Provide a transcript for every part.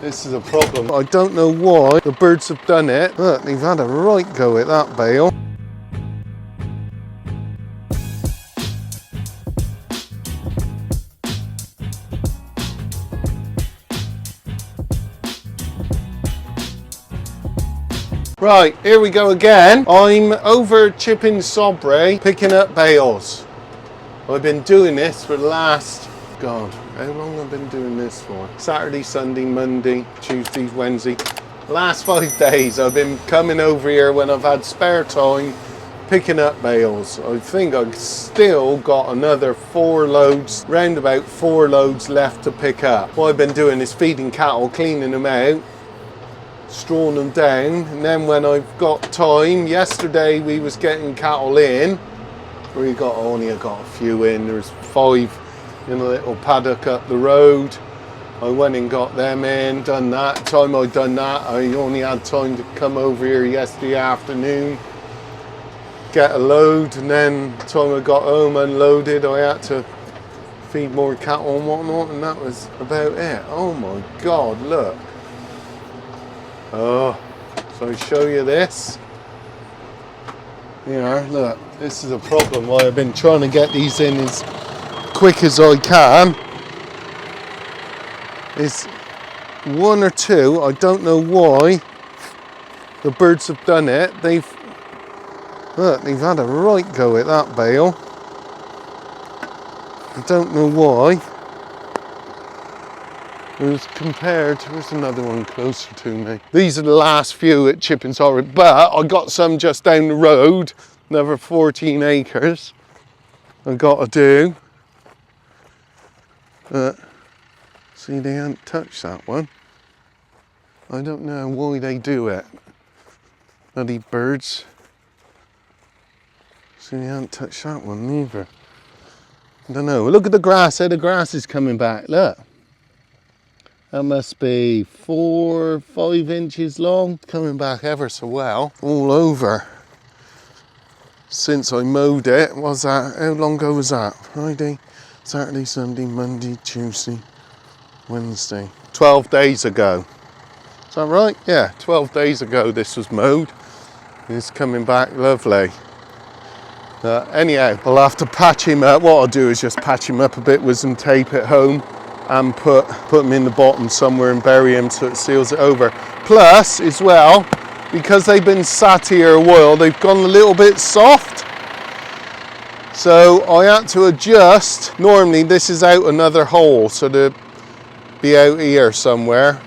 This is a problem. I don't know why the birds have done it. Look, they've had a right go at that bale. Right, here we go again. I'm over chipping Sobre, picking up bales. I've been doing this for the last, God, how long have I been doing this for? Saturday, Sunday, Monday, Tuesday, Wednesday. Last 5 days I've been coming over here when I've had spare time, picking up bales. I think I've still got another 4 loads, round about 4 loads left to pick up. What I've been doing is feeding cattle, cleaning them out, strawing them down, and then when I've got time, yesterday we was getting cattle in. We only got a few in. There's 5 in a little paddock up the road. I went and got them in, done that. Time I done that, I only had time to come over here yesterday afternoon, get a load, and then time I got home, unloaded, I had to feed more cattle and whatnot, and that was about it. Oh my God, look. Oh, so I show you this. Here, look, this is a problem. Why I've been trying to get these in as quick as I can. Is 1 or 2, I don't know why the birds have done it. They've had a right go at that bale. I don't know why. It was compared, there's another one closer to me. These are the last few at Chipping Sobre, but I got some just down the road, another 14 acres I got to do. See, they haven't touched that one. I don't know why they do it. Bloody birds. See, they haven't touched that one either. I don't know. Look at the grass, how the grass is coming back, look. That must be 4 or 5 inches long. Coming back ever so well. All over. Since I mowed it, was that, how long ago was that? Friday, Saturday, Sunday, Monday, Tuesday, Wednesday. 12 days ago. Is that right? Yeah, 12 days ago this was mowed. It's coming back lovely. Anyhow, I'll have to patch him up. What I'll do is just patch him up a bit with some tape at home and put them in the bottom somewhere and bury them so it seals it over. Plus, as well, because they've been sat here a while, they've gone a little bit soft. So I had to adjust. Normally this is out another hole, so they'd be out here somewhere.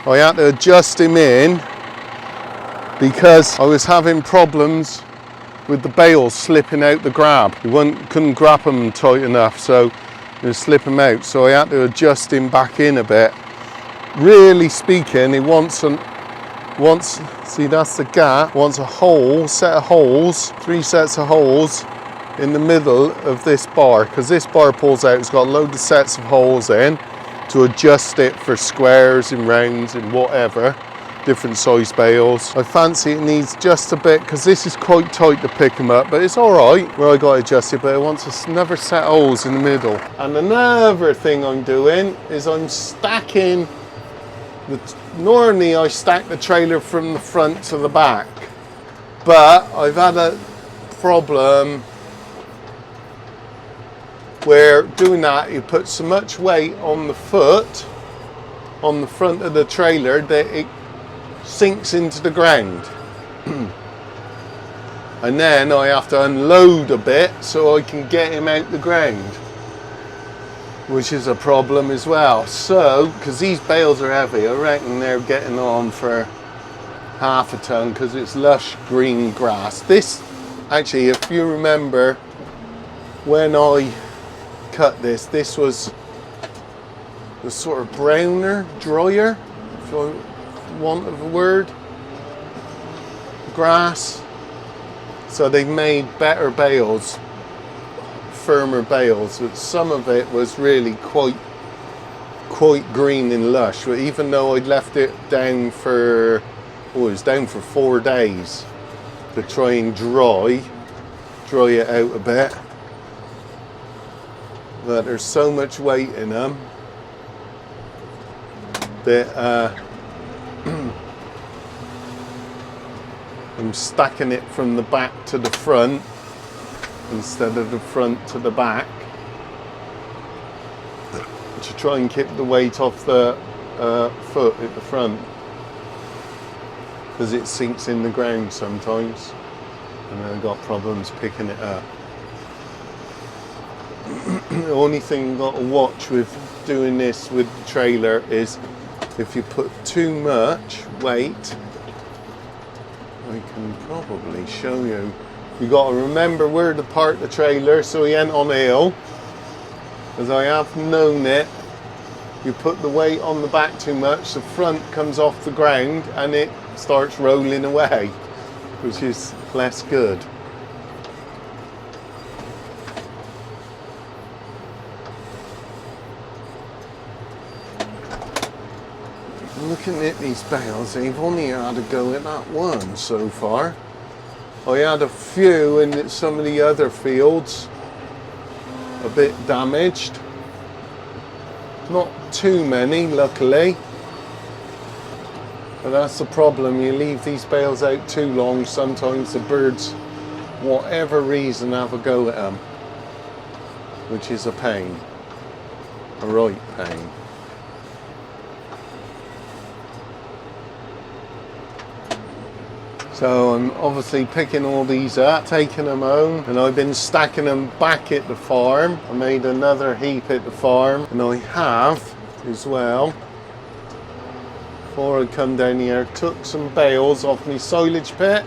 I had to adjust him in because I was having problems with the bales slipping out the grab. Couldn't grab them tight enough, so it was slipping out. So I had to adjust him back in a bit. Really speaking, he wants, see that's the gap, wants a hole, set of holes, 3 sets of holes in the middle of this bar, because this bar pulls out, it's got a load of sets of holes in to adjust it for squares and rounds and whatever, different size bales. I fancy it needs just a bit, because this is quite tight to pick them up, but it's all right where I got to adjust it, but it wants another set of holes in the middle. And another thing I'm doing is I'm stacking, normally I stack the trailer from the front to the back, but I've had a problem where doing that, you put so much weight on the foot, on the front of the trailer, that it sinks into the ground. And then I have to unload a bit so I can get him out the ground, which is a problem as well. So, because these bales are heavy, I reckon they're getting on for half a ton because it's lush green grass. This, actually, if you remember when I cut this was the sort of browner, drier, if I want of a word, grass. So they've made better bales, firmer bales, but some of it was really quite green and lush. But even though I'd left it down for, it was down for 4 days to try and dry it out a bit, but there's so much weight in them that I'm stacking it from the back to the front instead of the front to the back, to try and keep the weight off the foot at the front, because it sinks in the ground sometimes and I've got problems picking it up. The only thing you've got to watch with doing this with the trailer is if you put too much weight. I can probably show you. You got to remember where to park the trailer so he ain't on a hill, because I have known it. You put the weight on the back too much, the front comes off the ground and it starts rolling away, which is less good. Looking at these bales, they've only had a go at that one so far. I had a few in some of the other fields, a bit damaged. Not too many, luckily. But that's the problem, you leave these bales out too long, sometimes the birds, whatever reason, have a go at them. Which is a pain. A right pain. So I'm obviously picking all these up, taking them home, and I've been stacking them back at the farm. I made another heap at the farm, and I have as well, before I come down here, took some bales off my silage pit,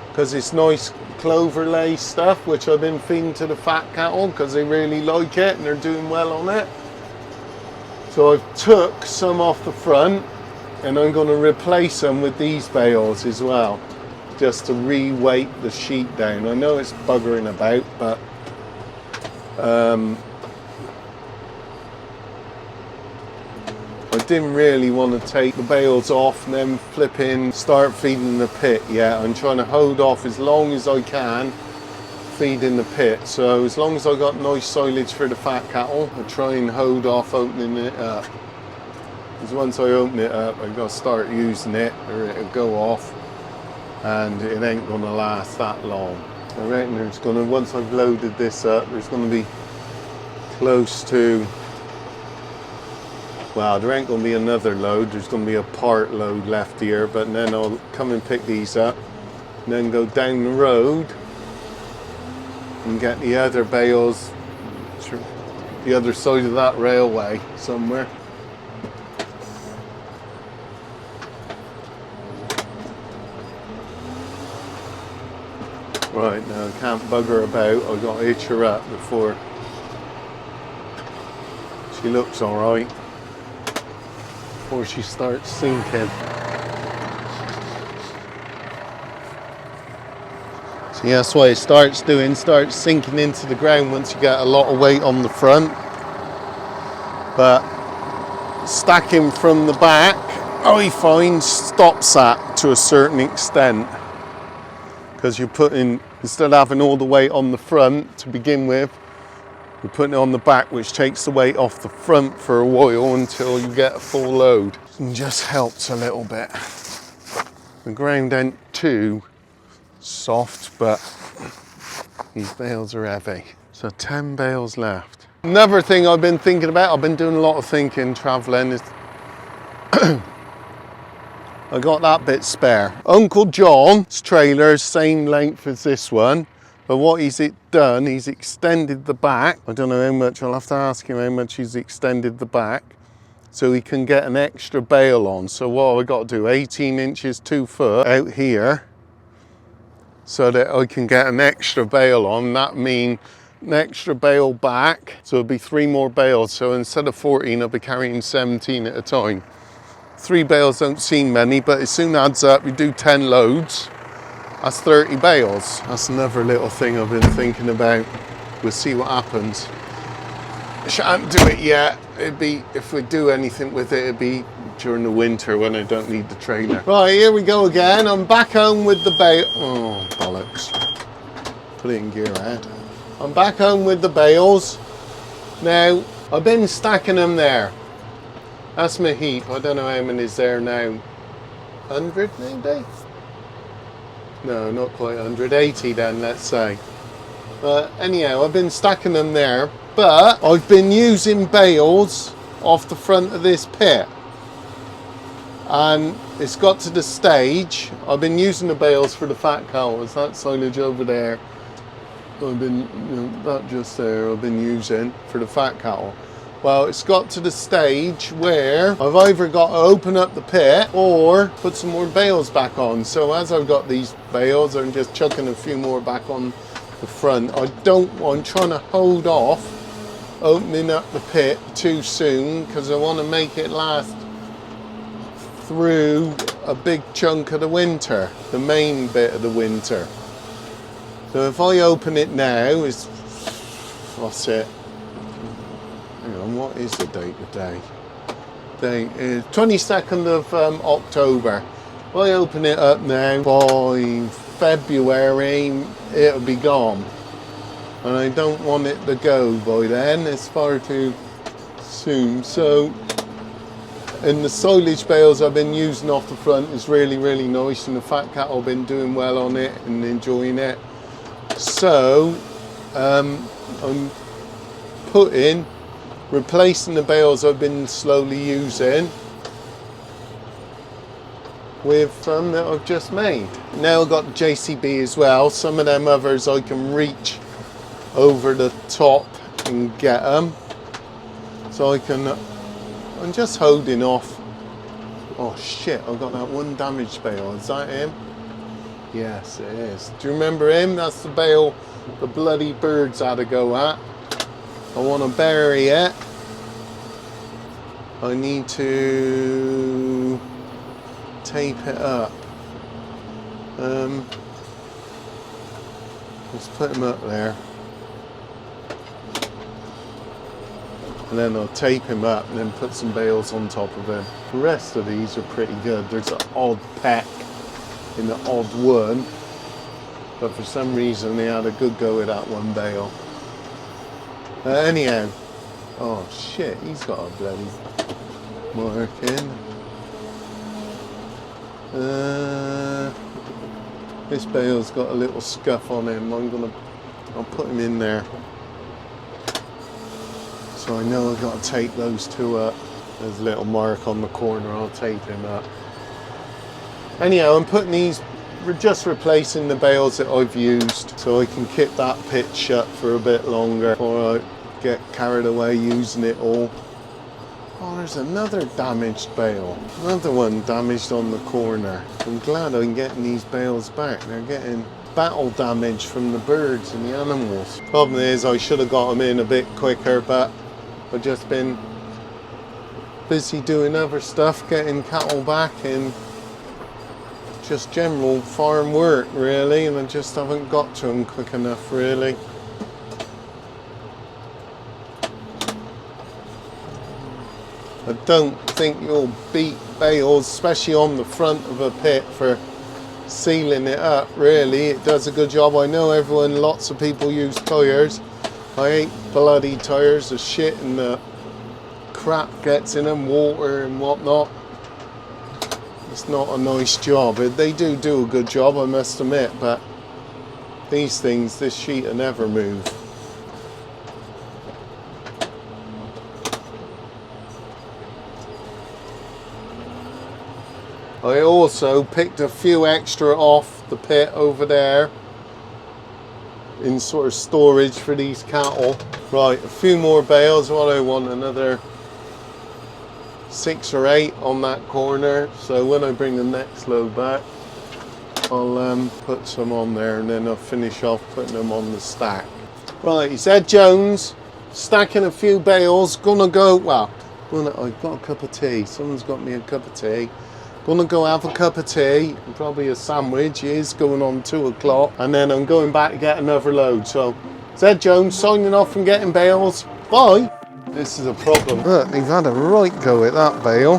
because it's nice clover lay stuff, which I've been feeding to the fat cattle because they really like it and they're doing well on it. So I've took some off the front, and I'm going to replace them with these bales as well, just to re-weight the sheet down. I know it's buggering about, but I didn't really want to take the bales off and then flipping start feeding the pit yet. I'm trying to hold off as long as I can feeding the pit. So as long as I got nice silage for the fat cattle, I try and hold off opening it up. Because once I open it up, I've got to start using it or it'll go off, and it ain't going to last that long. I reckon there's going to, once I've loaded this up, there's going to be close to, well, there ain't going to be another load, there's going to be a part load left here, but then I'll come and pick these up and then go down the road and get the other bales the other side of that railway somewhere. Right, now I can't bugger about, I've got to hitch her up before she looks alright, before she starts sinking. See, that's what it starts doing, starts sinking into the ground once you get a lot of weight on the front. But stacking from the back, I find, stops that to a certain extent. Because you're putting, instead of having all the weight on the front to begin with, you're putting it on the back, which takes the weight off the front for a while until you get a full load. And just helps a little bit. The ground ain't too soft, but these bales are heavy. So 10 bales left. Another thing I've been thinking about, I've been doing a lot of thinking traveling, is I got that bit spare. Uncle John's trailer is same length as this one, but what he's done, he's extended the back. I don't know how much, I'll have to ask him how much he's extended the back, so he can get an extra bale on. So what have I got to do? 18 inches, 2 foot out here, so that I can get an extra bale on. That means an extra bale back, so it'll be 3 more bales. So instead of 14, I'll be carrying 17 at a time. 3 bales don't seem many, but it soon adds up. You do 10 loads, that's 30 bales. That's another little thing I've been thinking about. We'll see what happens. I shan't do it yet. It'd be, if we do anything with it, it'd be during the winter when I don't need the trailer. Right, here we go again. I'm back home with the bale. Oh, bollocks. Put it in gear ahead. I'm back home with the bales. Now, I've been stacking them there. That's my heap. I don't know how many is there now. 100 maybe? No, not quite 100. 80 then, let's say. But anyhow, I've been stacking them there. But I've been using bales off the front of this pit. And it's got to the stage, I've been using the bales for the fat cows. That silage over there, I've been, that just there, I've been using for the fat cattle. Well, it's got to the stage where I've either got to open up the pit or put some more bales back on. So as I've got these bales, I'm just chucking a few more back on the front. I'm trying to hold off opening up the pit too soon because I want to make it last through a big chunk of the winter, the main bit of the winter. So if I open it now, what's it? Hang on, what is the date today? Date is 22nd of October. If I open it up now, by February it'll be gone. And I don't want it to go by then, it's far too soon. So, and the silage bales I've been using off the front is really, really nice, and the fat cattle have been doing well on it and enjoying it. So I'm replacing the bales I've been slowly using with that I've just made. Now I've got JCB as well. Some of them others I can reach over the top and get them. So I'm just holding off. Oh shit, I've got that one damaged bale. Is that him? Yes, it is. Do you remember him? That's the bale the bloody birds had to go at. I want to bury it. I need to tape it up. Let's put him up there. And then I'll tape him up and then put some bales on top of him. The rest of these are pretty good. There's an odd peck in the odd one, but for some reason they had a good go with that one bale. Anyhow, oh shit, he's got a bloody mark in. This bale's got a little scuff on him. I'll put him in there. So I know I've got to tape those two up. There's a little mark on the corner, I'll tape him up. Anyhow, I'm putting these, we're just replacing the bales that I've used so I can keep that pit shut for a bit longer before I get carried away using it all. Oh, there's another damaged bale. Another one damaged on the corner. I'm glad I'm getting these bales back. They're getting battle damage from the birds and the animals. Problem is, I should have got them in a bit quicker, but I've just been busy doing other stuff, getting cattle back and just general farm work really, and I just haven't got to them quick enough really. I don't think you'll beat bales, especially on the front of a pit, for sealing it up really. It does a good job. I know lots of people use tyres. I hate bloody tyres, the shit and the crap gets in them, water and whatnot. It's not a nice job. They do a good job, I must admit, but these things, this sheet will never move. I also picked a few extra off the pit over there in sort of storage for these cattle. Right, a few more bales. What I want, another 6 or 8 on that corner. So when I bring the next load back, I'll put some on there and then I'll finish off putting them on the stack. Right, it's Ed Jones, stacking a few bales. Gonna go, well, I've got a cup of tea. Someone's got me a cup of tea. Gonna go have a cup of tea and probably a sandwich. It is going on 2 o'clock, and then I'm going back to get another load. So, it's Ed Jones signing off and getting bales. Bye. This is a problem. Look, they've had a right go at that bale.